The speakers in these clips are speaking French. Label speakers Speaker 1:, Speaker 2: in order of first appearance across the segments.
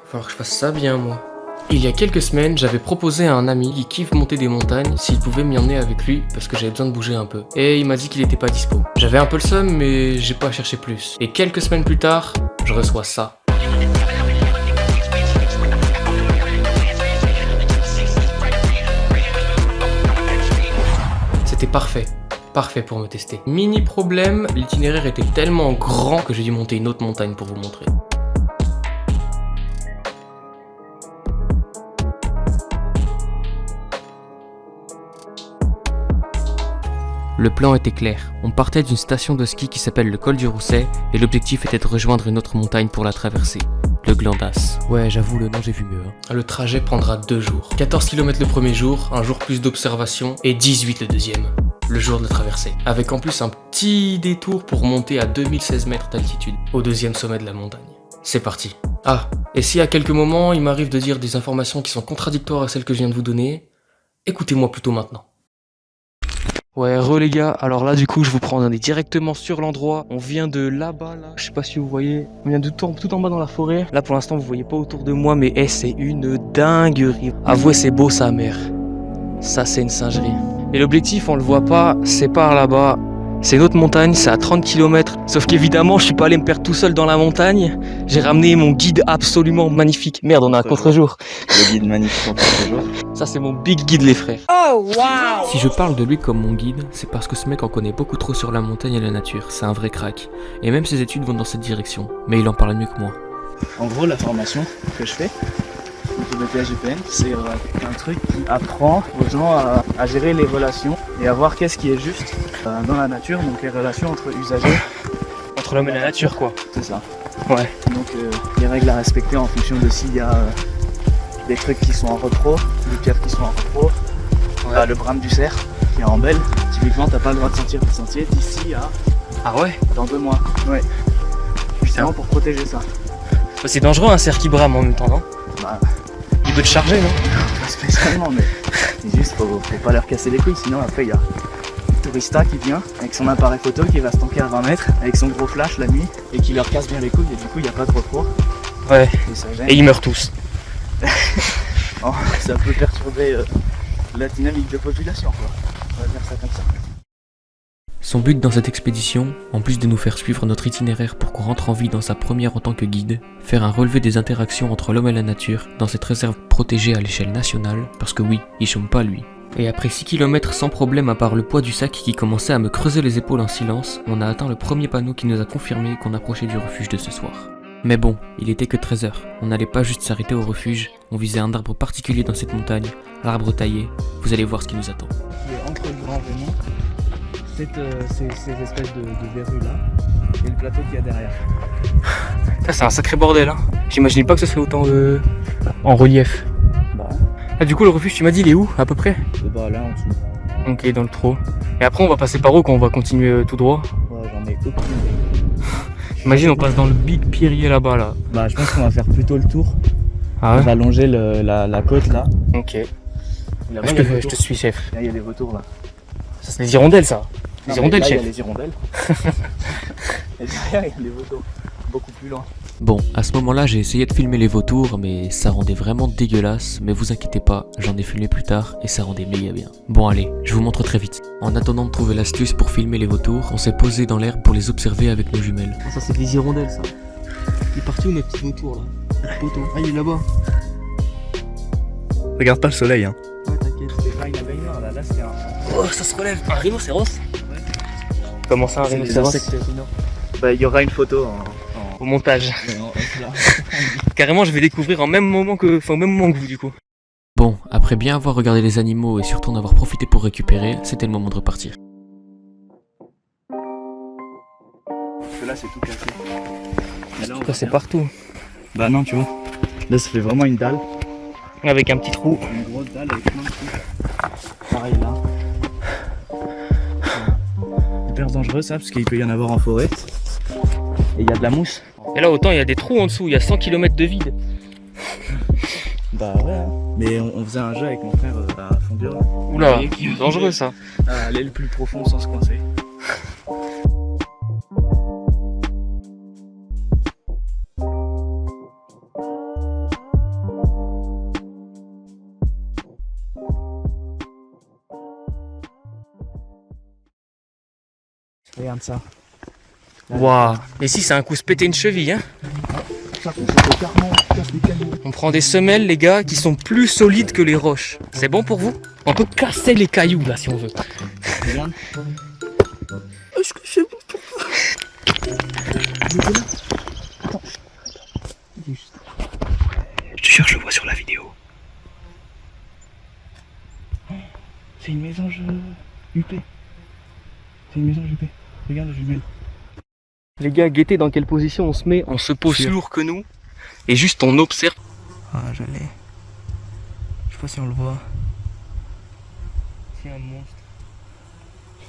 Speaker 1: Faut que je fasse ça bien, moi. Il y a quelques semaines, j'avais proposé à un ami qui kiffe monter des montagnes s'il pouvait m'y emmener avec lui parce que j'avais besoin de bouger un peu. Et il m'a dit qu'il était pas dispo. J'avais un peu le seum, mais j'ai pas cherché plus. Et quelques semaines plus tard, je reçois ça. C'était parfait. Parfait pour me tester. Mini problème, l'itinéraire était tellement grand que j'ai dû monter une autre montagne pour vous montrer. Le plan était clair. On partait d'une station de ski qui s'appelle le col du Rousset et l'objectif était de rejoindre une autre montagne pour la traverser, le Glandas. Ouais, j'avoue, le nom j'ai vu mieux. Le trajet prendra 2 jours. 14 km le premier jour, un jour plus d'observation et 18 le deuxième. Le jour de la traversée. Avec en plus un petit détour pour monter à 2016 mètres d'altitude, au deuxième sommet de la montagne. C'est parti. Ah, et si à quelques moments il m'arrive de dire des informations qui sont contradictoires à celles que je viens de vous donner, écoutez-moi plutôt maintenant. Ouais, les gars, alors là du coup je vous prends directement sur l'endroit. On vient de là-bas, là, je sais pas si vous voyez, on vient de tout en bas dans la forêt. Là pour l'instant vous voyez pas autour de moi, mais c'est une dinguerie. Avouez, c'est beau sa mère. Ça c'est une singerie. Et l'objectif, on le voit pas, c'est par là-bas. C'est une autre montagne, c'est à 30 km. Sauf qu'évidemment, je suis pas allé me perdre tout seul dans la montagne. J'ai ramené mon guide absolument magnifique. Merde, on a un contre-jour.
Speaker 2: Le guide magnifique en contre-jour.
Speaker 1: Ça, c'est mon big guide, les frères.
Speaker 3: Oh, wow!
Speaker 1: Si je parle de lui comme mon guide, c'est parce que ce mec en connaît beaucoup trop sur la montagne et la nature. C'est un vrai crack. Et même ses études vont dans cette direction. Mais il en parle mieux que moi.
Speaker 2: En gros, la formation que je fais, le BTS-GPN, c'est un truc qui apprend aux gens à gérer les relations et à voir qu'est-ce qui est juste dans la nature, donc les relations entre usagers.
Speaker 1: Entre l'homme et la nature, quoi.
Speaker 2: C'est ça.
Speaker 1: Ouais.
Speaker 2: Donc les règles à respecter en fonction de s'il y a des trucs qui sont en repro, des pierres qui sont en repro.
Speaker 1: Ouais.
Speaker 2: Le brame du cerf qui est en belle. Typiquement, t'as pas le droit de sortir du sentier d'ici à
Speaker 1: Ah ouais?
Speaker 2: dans 2 mois. Ouais. Justement pour protéger ça.
Speaker 1: C'est dangereux un cerf qui brame en même temps, non?
Speaker 2: Bah,
Speaker 1: il peut te charger, non?
Speaker 2: pas spécialement, mais c'est juste faut pas leur casser les couilles, sinon après il y a le tourista qui vient avec son appareil photo qui va se tanker à 20 mètres avec son gros flash la nuit et qui leur casse bien les couilles et du coup il n'y a pas de repos.
Speaker 1: Ouais.
Speaker 2: Et ça gêne.
Speaker 1: Et ils meurent tous.
Speaker 2: Oh, ça peut perturber la dynamique de population, quoi. On va dire ça comme ça.
Speaker 1: Son but dans cette expédition, en plus de nous faire suivre notre itinéraire pour qu'on rentre en vie dans sa première en tant que guide, faire un relevé des interactions entre l'homme et la nature dans cette réserve protégée à l'échelle nationale, parce que oui, il chôme pas lui. Et après 6 km sans problème à part le poids du sac qui commençait à me creuser les épaules en silence, on a atteint le premier panneau qui nous a confirmé qu'on approchait du refuge de ce soir. Mais bon, il était que 13h, on n'allait pas juste s'arrêter au refuge, on visait un arbre particulier dans cette montagne, l'arbre taillé, vous allez voir ce qui nous attend.
Speaker 2: Qui est entre le Grand Vémont, ces espèces de verrues là, et le plateau qu'il y a derrière.
Speaker 1: Ça c'est un sacré bordel, hein. J'imaginais pas que ce serait autant en relief.
Speaker 2: Bah,
Speaker 1: Ah, du coup le refuge tu m'as dit il est où à peu près?
Speaker 2: bah là en dessous.
Speaker 1: Ok, dans le trou. Et après on va passer par où quand on va continuer tout droit?
Speaker 2: Ouais, j'en ai aucune idée.
Speaker 1: Imagine on passe dans le big pierrier là-bas là.
Speaker 2: Bah je pense qu'on va faire plutôt le tour.
Speaker 1: Ah
Speaker 2: On
Speaker 1: ouais?
Speaker 2: va longer la côte là.
Speaker 1: Ok.
Speaker 2: Là-bas,
Speaker 1: Je
Speaker 2: il y a des
Speaker 1: te
Speaker 2: vautours.
Speaker 1: suis chef.
Speaker 2: Là, il y a des vautours là.
Speaker 1: Ça c'est des hirondelles ça. Les
Speaker 2: Non,
Speaker 1: hirondelles
Speaker 2: mais là,
Speaker 1: chef.
Speaker 2: il y a les hirondelles. Et derrière il y a les vautours. Beaucoup plus loin.
Speaker 1: Bon, à ce moment-là, j'ai essayé de filmer les vautours, mais ça rendait vraiment dégueulasse. Mais vous inquiétez pas, j'en ai filmé plus tard et ça rendait méga bien. Bon allez, je vous montre très vite. En attendant de trouver l'astuce pour filmer les vautours, on s'est posé dans l'herbe pour les observer avec nos jumelles.
Speaker 3: Ah, ça, c'est des hirondelles, ça. Il est parti où notre petit vautour, là? Le poteau. Ah, il est là-bas.
Speaker 2: Regarde pas le soleil, hein.
Speaker 3: Ouais, t'inquiète.
Speaker 2: C'est pas une abeille noire là, c'est un.
Speaker 1: Oh, ça se relève. Un rhinocéros? Comment ça, un
Speaker 2: C'est les
Speaker 1: rhinocéros?
Speaker 2: insectes rhinos. Bah, il y aura une photo
Speaker 1: Au montage.
Speaker 2: là.
Speaker 1: Carrément, je vais découvrir au même moment que vous, du coup. Bon, après bien avoir regardé les animaux et surtout en avoir profité pour récupérer, c'était le moment de repartir.
Speaker 2: Parce que là, c'est tout cassé. Mais là, on
Speaker 1: Ça,
Speaker 2: va
Speaker 1: c'est
Speaker 2: bien.
Speaker 1: partout.
Speaker 2: Bah, non, tu vois. Là, ça fait vraiment une dalle.
Speaker 1: Avec un petit trou.
Speaker 2: Une grosse dalle avec plein de trucs. Pareil là. Hyper dangereux ça, parce qu'il peut y en avoir en forêt. Et il y a de la mousse.
Speaker 1: Et là, autant il y a des trous en dessous, il y a 100 km de vide.
Speaker 2: Bah ouais. Mais on faisait un jeu avec mon frère à Fondure.
Speaker 1: Oula, dangereux ça.
Speaker 2: Aller le plus profond sans se coincer. Regarde ça.
Speaker 1: Waouh. Et si c'est un coup se péter une cheville, hein.
Speaker 2: Ça, on se fait carrément, on casse les cailloux.
Speaker 1: On prend des semelles, les gars, qui sont plus solides que les roches. C'est bon pour vous? On peut casser les cailloux, là, si on veut.
Speaker 2: Regarde.
Speaker 3: Est-ce que c'est bon?
Speaker 2: Attends. Je te jure, je le vois sur la vidéo. C'est une mésange huppée. C'est une mésange huppée. Regarde le jumelle.
Speaker 1: Les gars, guettez dans quelle position on se met. On se pose plus lourd que nous. Et juste on observe.
Speaker 3: Ah, je l'ai. Je sais pas si on le voit.
Speaker 1: C'est un monstre.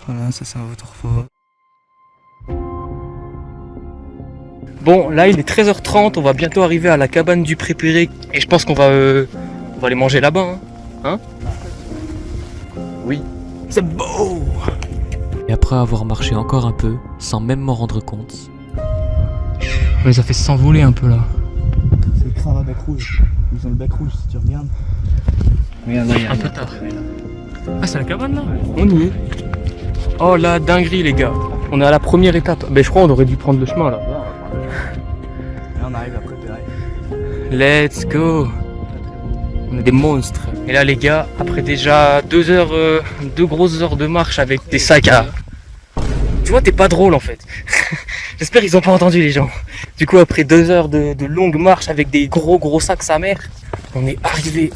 Speaker 3: Voilà, ça c'est un vautour fort.
Speaker 1: Bon, là il est 13h30, on va bientôt arriver à la cabane du prépéré. Et je pense qu'on va aller manger là-bas. Hein? Oui.
Speaker 3: C'est beau!
Speaker 1: Et après avoir marché encore un peu, sans même m'en rendre compte, on les a fait s'envoler un peu là.
Speaker 2: C'est le crâne à bec rouge. Ils ont le bec rouge si tu regardes. Regarde là, il y a
Speaker 1: un peu tard. Ah, c'est la cabane là? On y est. Oh la dinguerie les gars. On est à la première étape. Ben je crois on aurait dû prendre le chemin là.
Speaker 2: Là on arrive à préparer.
Speaker 1: Let's go. On est des monstres. Et là les gars, après déjà 2 grosses heures de marche avec des sacs à... Tu vois, t'es pas drôle en fait. J'espère qu'ils ont pas entendu les gens. Du coup, après 2 heures de longue marche avec des gros sacs sa mère, on est arrivé.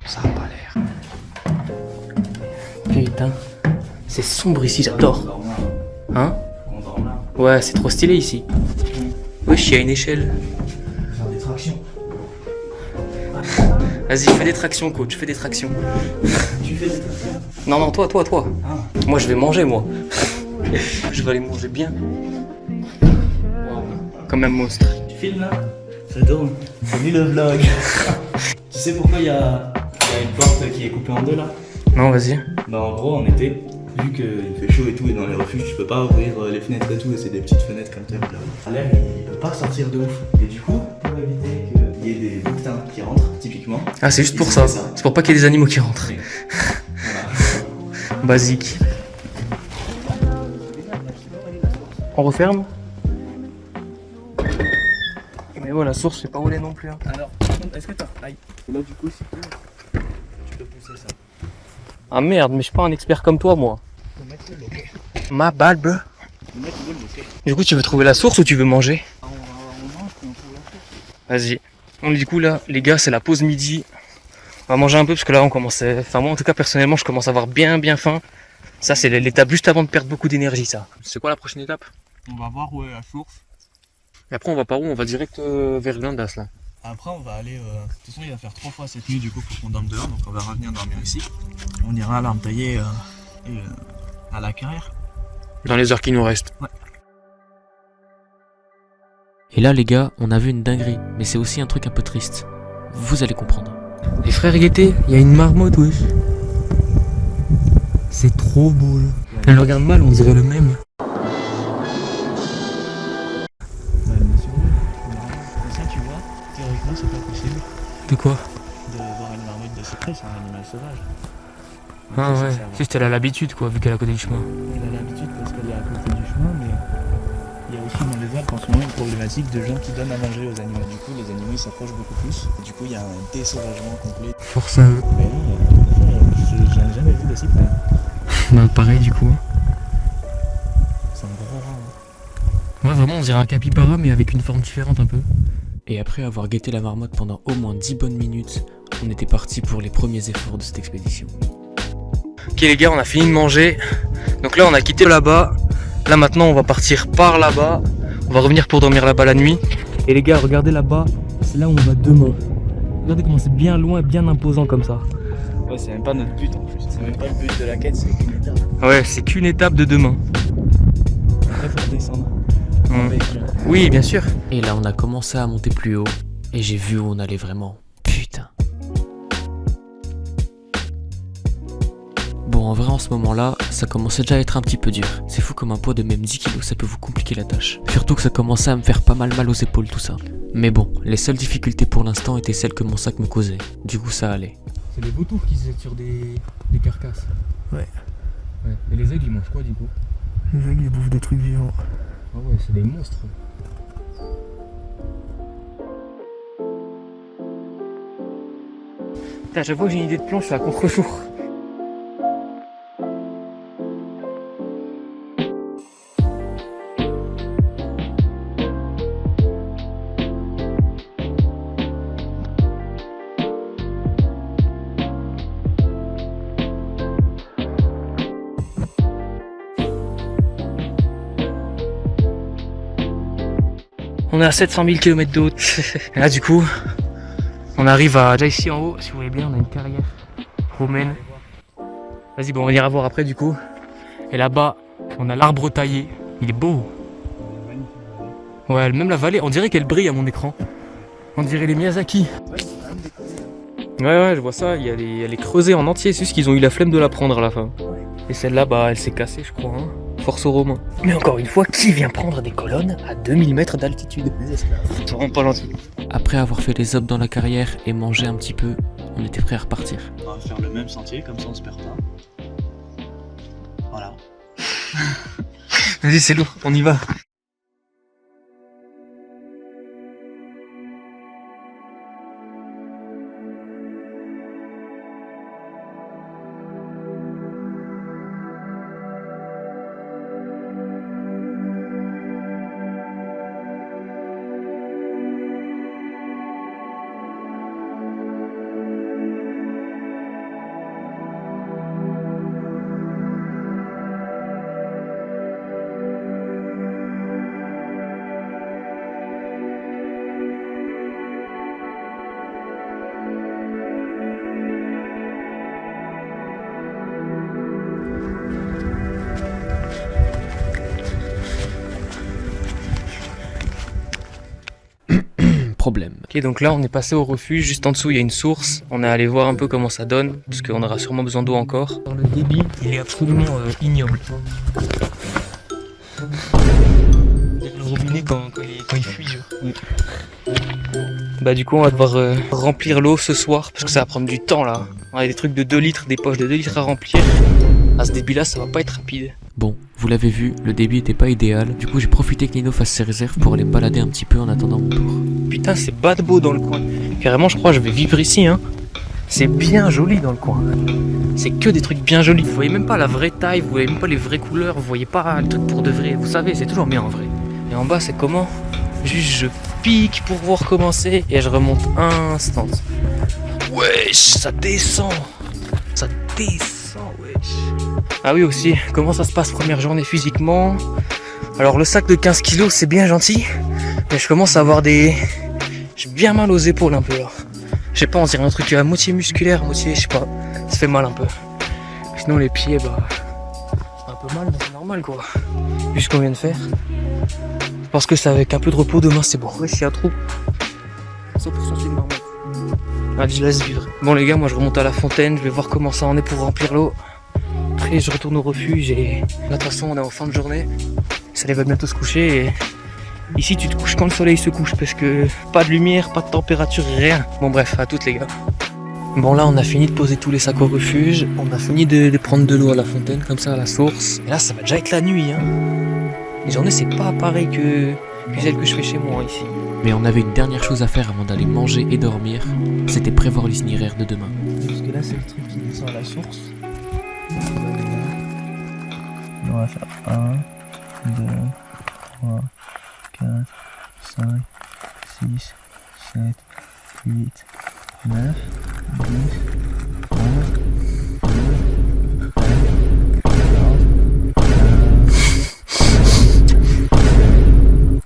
Speaker 2: Ça a pas l'air.
Speaker 1: Putain, c'est sombre ici, j'adore. Hein?
Speaker 2: On dort là.
Speaker 1: Ouais, c'est trop stylé ici. Wesh, il y a une échelle.
Speaker 2: Faire des tractions.
Speaker 1: Vas-y, fais des tractions, coach, fais des tractions.
Speaker 2: Tu fais des tractions?
Speaker 1: Non, toi.
Speaker 2: Ah.
Speaker 1: Moi, je vais manger, moi. Je vais aller manger bien. Comme un monstre.
Speaker 2: Tu filmes là? Ça tourne. C'est lui le vlog. Tu sais pourquoi il y a une porte qui est coupée en deux là?
Speaker 1: Non, vas-y.
Speaker 2: Bah en gros en été, vu qu'il fait chaud et tout et dans les refuges tu peux pas ouvrir les fenêtres et tout et c'est des petites fenêtres comme ça. L'air il peut pas sortir de ouf. Et du coup, pour éviter qu'il y ait des bouquetins qui rentrent typiquement.
Speaker 1: Ah, c'est juste pour ça. C'est pour pas qu'il y ait des animaux qui rentrent.
Speaker 2: Voilà.
Speaker 1: Basique. On referme? Mais ouais, la source, je sais pas où elle est non plus. Hein.
Speaker 2: Alors, par contre, est-ce que t'as... Aïe. Et là du coup si tu peux pousser ça.
Speaker 1: Ah merde, mais je suis pas un expert comme toi, moi.
Speaker 2: Faut mettre le loquet.
Speaker 1: Ma balle, bro.
Speaker 2: Faut mettre le loquet.
Speaker 1: Du coup, tu veux trouver la source ou tu veux manger?
Speaker 2: On mange puis on trouve la source.
Speaker 1: Vas-y. Bon, du coup, là, les gars, c'est la pause midi. On va manger un peu parce que là, on commence. Enfin, moi, en tout cas, personnellement, je commence à avoir bien faim. Ça, c'est l'étape juste avant de perdre beaucoup d'énergie, ça. C'est quoi la prochaine étape?
Speaker 2: On va voir où est la source.
Speaker 1: Et après, on va par où? On va direct vers Glandas, là.
Speaker 2: Après on va aller, de toute façon il va faire 3 fois cette nuit du coup pour qu'on dorme dehors, donc on va revenir dormir ici. On ira à l'arme taillée et à la carrière.
Speaker 1: Dans les heures qui nous restent.
Speaker 2: Ouais.
Speaker 1: Et là les gars, on a vu une dinguerie, mais c'est aussi un truc un peu triste. Vous allez comprendre. Les frères Guetté, il y a une marmotte, wesh.
Speaker 3: C'est trop beau là.
Speaker 1: Elle le regarde mal, on dirait le même.
Speaker 2: Ça tu vois, théoriquement c'est pas possible
Speaker 1: De quoi?
Speaker 2: de voir une marmotte de secret, c'est un animal sauvage.
Speaker 1: Ah
Speaker 2: Ça,
Speaker 1: ouais,
Speaker 2: ça va.
Speaker 1: juste elle a l'habitude quoi, vu qu'elle est à côté du chemin.
Speaker 2: Elle a l'habitude parce qu'elle est à côté du chemin, mais il y a aussi dans les Alpes en ce moment une problématique de gens qui donnent à manger aux animaux. Du coup les animaux ils s'approchent beaucoup plus, du coup il y a un désauvagement complet.
Speaker 1: Force à eux.
Speaker 2: Mais là, j'en ai jamais vu d'aussi près.
Speaker 1: Bah pareil du coup.
Speaker 2: C'est un gros rat.
Speaker 1: Ouais vraiment on dirait un capybara mais avec une forme différente un peu. Et après avoir guetté la marmotte pendant au moins 10 bonnes minutes, on était parti pour les premiers efforts de cette expédition. Ok les gars, on a fini de manger. Donc là on a quitté là-bas. Là maintenant on va partir par là-bas. On va revenir pour dormir là-bas la nuit. Et les gars, regardez là-bas, c'est là où on va demain. Regardez comment c'est bien loin, bien imposant comme ça.
Speaker 2: Ouais, c'est même pas notre but en plus. C'est même pas le but de la quête, c'est qu'une étape.
Speaker 1: Ouais, c'est qu'une étape de demain.
Speaker 2: Après, faut redescendre.
Speaker 1: Oui, bien sûr. Et là, on a commencé à monter plus haut. Et j'ai vu où on allait vraiment. Putain. Bon, en vrai en ce moment-là, ça commençait déjà à être un petit peu dur. C'est fou comme un poids de même 10 kilos, ça peut vous compliquer la tâche. Surtout que ça commençait à me faire pas mal aux épaules tout ça. Mais bon, les seules difficultés pour l'instant étaient celles que mon sac me causait. Du coup ça allait.
Speaker 3: C'est des vautours qui se jettent sur des carcasses.
Speaker 2: Ouais.
Speaker 3: Et les aigles ils mangent quoi du coup?
Speaker 2: Les aigles ils bouffent des trucs vivants.
Speaker 3: Ah ouais, c'est des monstres.
Speaker 1: À chaque fois que j'ai une idée de plan, je suis à contre-jour. On est à 700 000 km de haut. Et là du coup, on arrive à... Déjà ici en haut, si vous voyez bien, on a une carrière romaine. Vas-y, bon, on ira voir après du coup. Et là-bas, on a l'arbre taillé. Il est beau. Ouais, même la vallée, on dirait qu'elle brille à mon écran. On dirait les Miyazaki. Ouais, je vois ça. Elle est creusée en entier. C'est juste qu'ils ont eu la flemme de la prendre à la fin. Et celle-là, bah, elle s'est cassée, je crois. Hein. Force aux Romains. Mais encore une fois, qui vient prendre des colonnes à 2000 mètres d'altitude? C'est vraiment pas gentil. Après avoir fait les obs dans la carrière et mangé un petit peu, on était prêt à repartir.
Speaker 2: On va faire le même sentier, comme ça on se perd pas. Voilà.
Speaker 1: Vas-y, c'est lourd, on y va. Problème. Ok, donc là on est passé au refuge, juste en dessous il y a une source, on est allé voir un peu comment ça donne, parce qu'on aura sûrement besoin d'eau encore.
Speaker 3: Le débit, il est absolument ignoble. Le robinet quand il fuit.
Speaker 1: Bah du coup on va devoir remplir l'eau ce soir, parce que ça va prendre du temps là. On a des trucs de 2 litres, des poches de 2 litres à remplir. À ce débit là ça va pas être rapide. Bon, vous l'avez vu, le débit était pas idéal, du coup j'ai profité que Nino fasse ses réserves pour aller me balader un petit peu en attendant mon tour. Putain, c'est bad beau dans le coin. Carrément, je crois que je vais vivre ici, hein. C'est bien joli dans le coin. C'est que des trucs bien jolis. Vous voyez même pas la vraie taille, vous voyez même pas les vraies couleurs, vous voyez pas le truc pour de vrai. Vous savez, c'est toujours bien en vrai. Et en bas, c'est comment? Juste, je pique pour voir commencer et je remonte instant. Wesh, ça descend. Ça descend, wesh. Ah oui aussi, comment ça se passe première journée physiquement? Alors le sac de 15 kilos c'est bien gentil, mais je commence à avoir des... J'ai bien mal aux épaules un peu là. Je sais pas, on dirait un truc à moitié musculaire, moitié, je sais pas, ça fait mal un peu. Sinon les pieds, bah... un peu mal, mais c'est normal quoi. Vu ce qu'on vient de faire. Je pense que c'est avec un peu de repos demain c'est bon. Ouais, s'il y a un trou. 100% c'est normal. Allez, je laisse vivre. Bon les gars, moi je remonte à la fontaine, je vais voir comment ça en est pour remplir l'eau. Après je retourne au refuge et là de toute façon on est en fin de journée. Ça va bientôt se coucher et ici tu te couches quand le soleil se couche parce que pas de lumière, pas de température, rien. Bon bref, à toutes les gars. Bon là on a fini de poser tous les sacs au refuge, on a fini de prendre de l'eau à la fontaine comme ça à la source. Et là ça va déjà être la nuit hein. Les journées c'est pas pareil que celle que je fais chez moi ici. Mais on avait une dernière chose à faire avant d'aller manger et dormir, c'était prévoir l'itinéraire de demain.
Speaker 2: Parce que là c'est le truc qui descend à la source. On va faire 1, 2, 3, 4, 5, 6, 7, 8, 9, 10, 11, 12,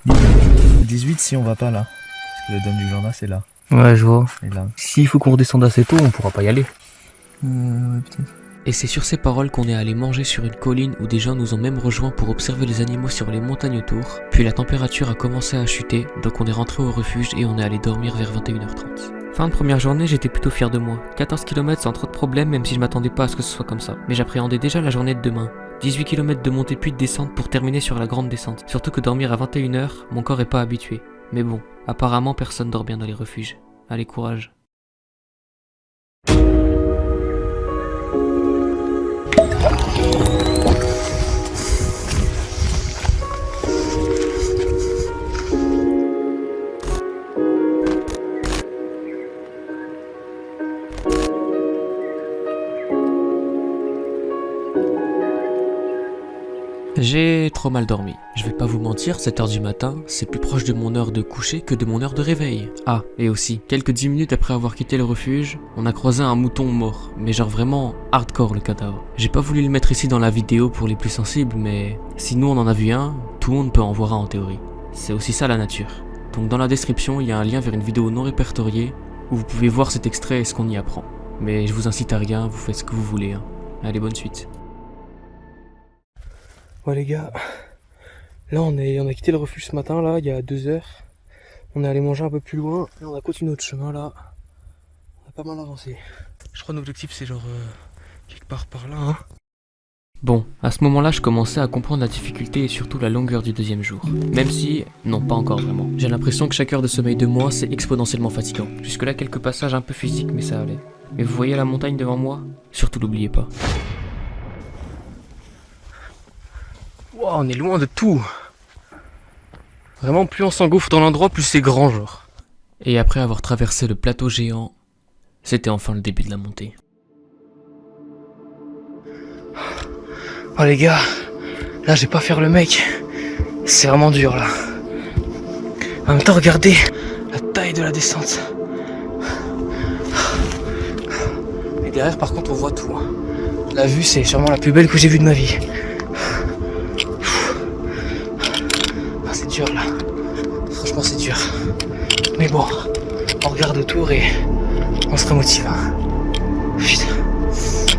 Speaker 2: 13, 18 si on va pas là. Parce que le dôme du Glandas c'est là.
Speaker 1: Ouais je vois.
Speaker 2: Et là.
Speaker 1: S'il faut qu'on redescende assez tôt, on pourra pas y aller.
Speaker 2: Ouais peut-être.
Speaker 1: Et c'est sur ces paroles qu'on est allé manger sur une colline où des gens nous ont même rejoints pour observer les animaux sur les montagnes autour. Puis la température a commencé à chuter, donc on est rentré au refuge et on est allé dormir vers 21h30. Fin de première journée, j'étais plutôt fier de moi. 14 km sans trop de problèmes, même si je m'attendais pas à ce que ce soit comme ça. Mais j'appréhendais déjà la journée de demain. 18 km de montée puis de descente pour terminer sur la grande descente. Surtout que dormir à 21h, mon corps est pas habitué. Mais bon, apparemment personne dort bien dans les refuges. Allez, courage. J'ai trop mal dormi. Je vais pas vous mentir, 7h du matin, c'est plus proche de mon heure de coucher que de mon heure de réveil. Ah, et aussi, quelques 10 minutes après avoir quitté le refuge, on a croisé un mouton mort, mais genre vraiment hardcore le cadavre. J'ai pas voulu le mettre ici dans la vidéo pour les plus sensibles, mais si nous on en a vu un, tout le monde peut en voir un en théorie. C'est aussi ça la nature. Donc dans la description, il y a un lien vers une vidéo non répertoriée où vous pouvez voir cet extrait et ce qu'on y apprend. Mais je vous incite à rien, vous faites ce que vous voulez. Hein. Allez, bonne suite.
Speaker 3: Ouais les gars, là on a quitté le refuge ce matin là, il y a 2 heures. On est allé manger un peu plus loin et on a continué notre chemin là. On a pas mal avancé. Je crois que l'objectif c'est genre quelque part par là hein.
Speaker 1: Bon, à ce moment-là, je commençais à comprendre la difficulté et surtout la longueur du deuxième jour. Même si, non pas encore vraiment. J'ai l'impression que chaque heure de sommeil de moi, c'est exponentiellement fatigant. Jusque-là, quelques passages un peu physiques, mais ça allait. Mais vous voyez la montagne devant moi? Surtout l'oubliez pas.
Speaker 3: Wow, on est loin de tout. Vraiment, plus on s'engouffre dans l'endroit, plus c'est grand genre.
Speaker 1: Et après avoir traversé le plateau géant, c'était enfin le début de la montée.
Speaker 3: Oh les gars, là je vais pas faire le mec. C'est vraiment dur là. En même temps, regardez la taille de la descente. Et derrière par contre on voit tout. La vue c'est sûrement la plus belle que j'ai vue de ma vie. Ah, c'est dur là. Franchement c'est dur. Mais bon, on regarde autour et on se remotive. Putain.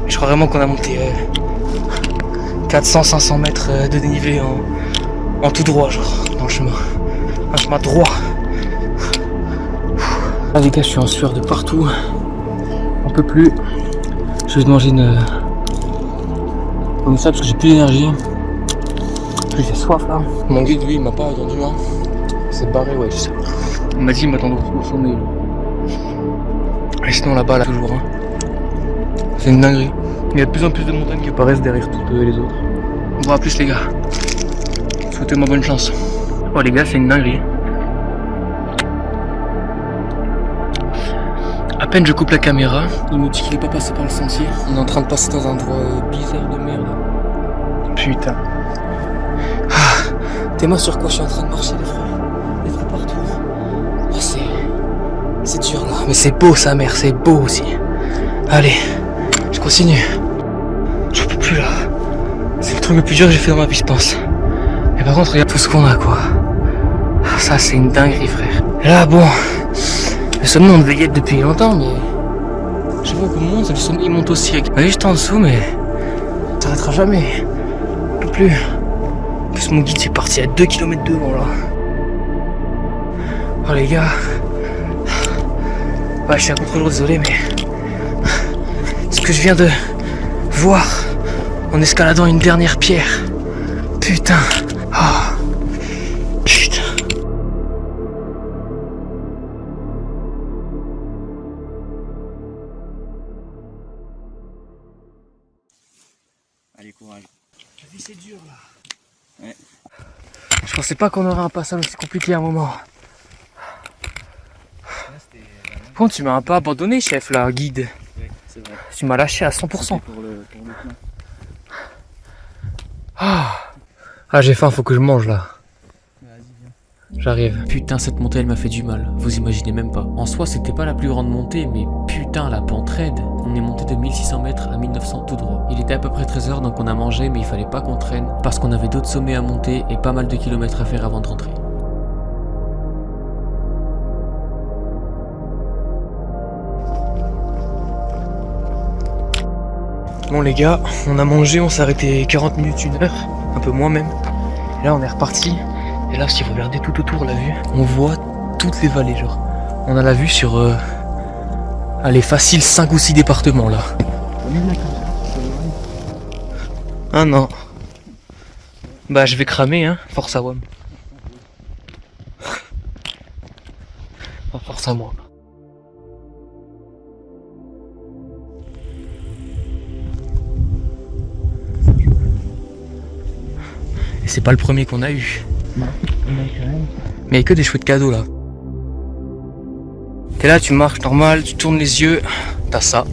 Speaker 3: Je crois vraiment qu'on a monté 400-500 mètres de dénivelé en tout droit, genre, dans le chemin. Un chemin droit. Ah les gars, je suis en sueur de partout. On peut plus. Je vais manger une comme ça parce que j'ai plus d'énergie. J'ai soif là. Mon guide lui il m'a pas attendu hein. Il s'est barré ouais je sais. Il m'a dit il m'attendait au sommet. Et sinon là-bas là toujours hein. C'est une dinguerie. Il y a de plus en plus de montagnes qui apparaissent derrière toutes les autres. Bon à plus les gars. Souhaitez-moi bonne chance. Oh les gars c'est une dinguerie. À peine je coupe la caméra, il me dit qu'il est pas passé par le sentier. On est en train de passer dans un endroit bizarre de merde. Putain. Ah, t'es-moi sur quoi je suis en train de marcher les frères. Les frères partout. Oh, c'est dur là. Mais c'est beau sa mère, c'est beau aussi. Allez, je continue. J'en peux plus là. C'est le truc le plus dur que j'ai fait dans ma vie je pense. Et par contre regarde tout ce qu'on a quoi. Ça c'est une dinguerie frère. Et là bon. Le sommet on devait y être depuis longtemps mais je sais pas comment le sommet il monte aussi. On est juste en dessous mais ça s'arrêtera jamais. On peut plus. En plus mon guide est parti à 2 km devant là. Oh les gars. Ouais je suis à contre-jour désolé mais ce que je viens de voir en escaladant une dernière pierre. Putain. Oh. Putain.
Speaker 2: Allez, courage.
Speaker 3: La vie c'est dur là.
Speaker 2: Ouais.
Speaker 3: Je pensais pas qu'on aurait un passage aussi compliqué à un moment. Par contre tu m'as un peu abandonné chef là, guide.
Speaker 2: Ouais, c'est vrai.
Speaker 3: Tu m'as lâché à 100%.
Speaker 2: Pour le plan.
Speaker 3: Ah j'ai faim, faut que je mange là.
Speaker 2: Vas-y, viens.
Speaker 3: J'arrive.
Speaker 1: Putain, cette montée elle m'a fait du mal, vous imaginez même pas. En soi c'était pas la plus grande montée, mais putain la pente raide. On est monté de 1600 mètres à 1900 tout droit. Il était à peu près 13h donc on a mangé mais il fallait pas qu'on traîne parce qu'on avait d'autres sommets à monter et pas mal de kilomètres à faire avant de rentrer.
Speaker 3: Bon les gars, on a mangé, on s'est arrêté 40 minutes, 1 heure, un peu moins même. Et là on est reparti. Et là si vous regardez tout autour la vue, on voit toutes les vallées genre. On a la vue sur Allez, facile 5 ou 6 départements là. Ah non. Bah je vais cramer hein, force à WAM. Force à moi. Et c'est pas le premier qu'on a eu.
Speaker 2: Non,
Speaker 3: Mais il y a que des chouettes cadeaux là. T'es là, tu marches normal, tu tournes les yeux, t'as ça.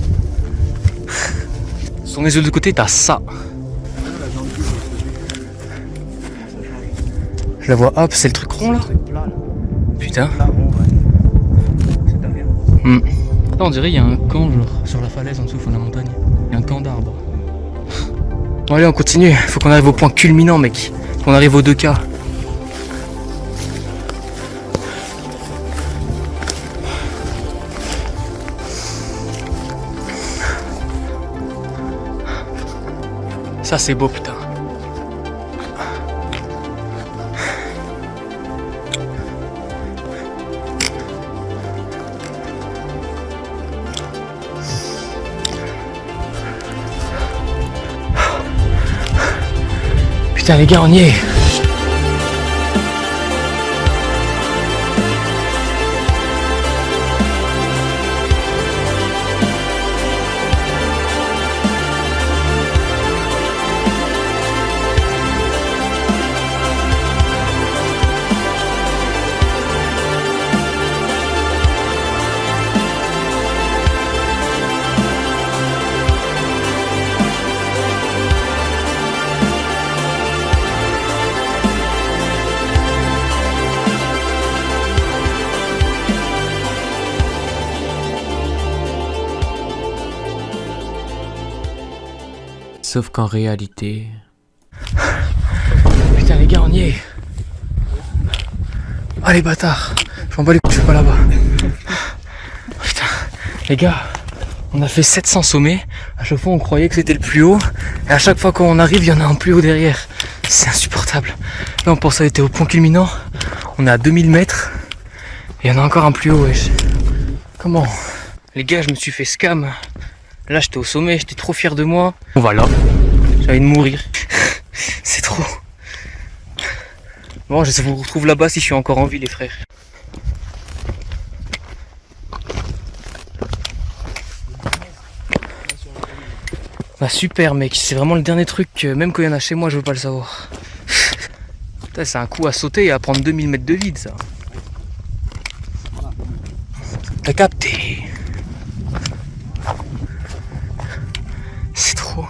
Speaker 3: Tu tournes les yeux de côté, t'as ça. Je la vois, hop, c'est le truc rond là. Putain. Là, on dirait il y a un camp genre sur la falaise en dessous, au fond de la montagne. Il y a un camp d'arbres. Bon allez, on continue. Faut qu'on arrive au point culminant, mec. Qu'on arrive aux 2K. Ça c'est beau, putain. Putain les gars, on y est.
Speaker 1: Sauf qu'en réalité...
Speaker 3: Putain les gars, on y est. Ah les bâtards. Je m'en bats les couilles, je suis pas là-bas. Putain, les gars, on a fait 700 sommets. À chaque fois on croyait que c'était le plus haut. Et à chaque fois qu'on arrive, il y en a un plus haut derrière. C'est insupportable. Là on pensait être au point culminant. On est à 2000 mètres. Et il y en a encore un plus haut, wesh. Comment? Les gars, je me suis fait scam. Là j'étais au sommet, j'étais trop fier de moi. On va là. J'ai envie de mourir. C'est trop. Bon, je vous retrouve là-bas si je suis encore en vie, les frères. Bah super mec, c'est vraiment le dernier truc, même quand il y en a chez moi, je veux pas le savoir. Putain, c'est un coup à sauter et à prendre 2000 mètres de vide ça. T'as capté. C'est trop.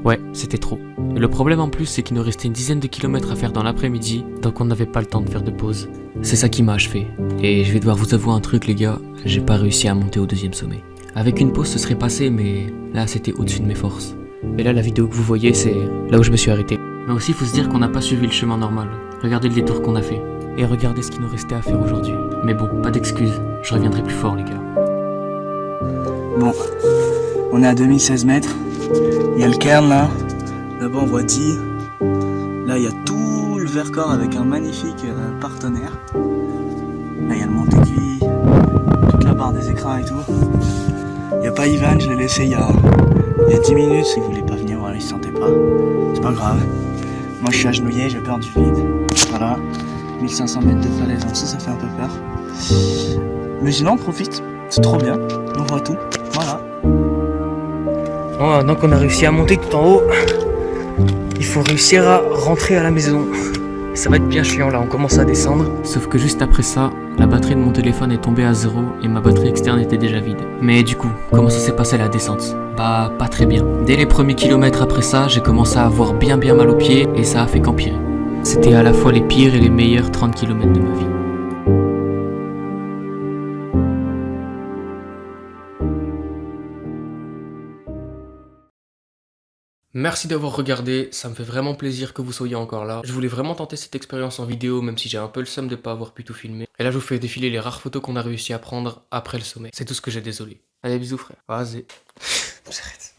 Speaker 1: Ouais, c'était trop. Et le problème en plus, c'est qu'il nous restait une dizaine de kilomètres à faire dans l'après-midi, donc on n'avait pas le temps de faire de pause. C'est ça qui m'a achevé. Et je vais devoir vous avouer un truc les gars, j'ai pas réussi à monter au deuxième sommet. Avec une pause ce serait passé, mais là c'était au-dessus de mes forces. Et là la vidéo que vous voyez, c'est là où je me suis arrêté. Mais aussi il faut se dire qu'on n'a pas suivi le chemin normal. Regardez le détour qu'on a fait. Et regardez ce qu'il nous restait à faire aujourd'hui. Mais bon, pas d'excuses, je reviendrai plus fort les gars.
Speaker 2: Bon, on est à 2016 mètres. Il y a le cairn là. Là-bas on voit Die. Là il y a tout le Vercors avec un magnifique partenaire. Là il y a le Montécuy, toute la barre des écrans et tout. Il n'y a pas Ivan, je l'ai laissé il y a 10 minutes. Il voulait pas venir, voilà, il se sentait pas. C'est pas grave. Moi je suis agenouillé, j'ai peur du vide. Voilà. 1500 mètres de falaise en dessous, ça fait un peu peur. Mais sinon on profite, c'est trop bien. On voit tout. Voilà.
Speaker 3: Bon, maintenant qu'on a réussi à monter tout en haut, il faut réussir à rentrer à la maison. Ça va être bien chiant là, on commence à descendre.
Speaker 1: Sauf que juste après ça, la batterie de mon téléphone est tombée à 0 et ma batterie externe était déjà vide. Mais du coup, comment ça s'est passé la descente? Bah pas très bien. Dès les premiers kilomètres après ça, j'ai commencé à avoir bien mal aux pieds et ça a fait qu'empirer. C'était à la fois les pires et les meilleurs 30 km de ma vie. Merci d'avoir regardé, ça me fait vraiment plaisir que vous soyez encore là. Je voulais vraiment tenter cette expérience en vidéo, même si j'ai un peu le seum de pas avoir pu tout filmer. Et là je vous fais défiler les rares photos qu'on a réussi à prendre après le sommet. C'est tout ce que j'ai, désolé. Allez bisous frère, vas-y. J'arrête.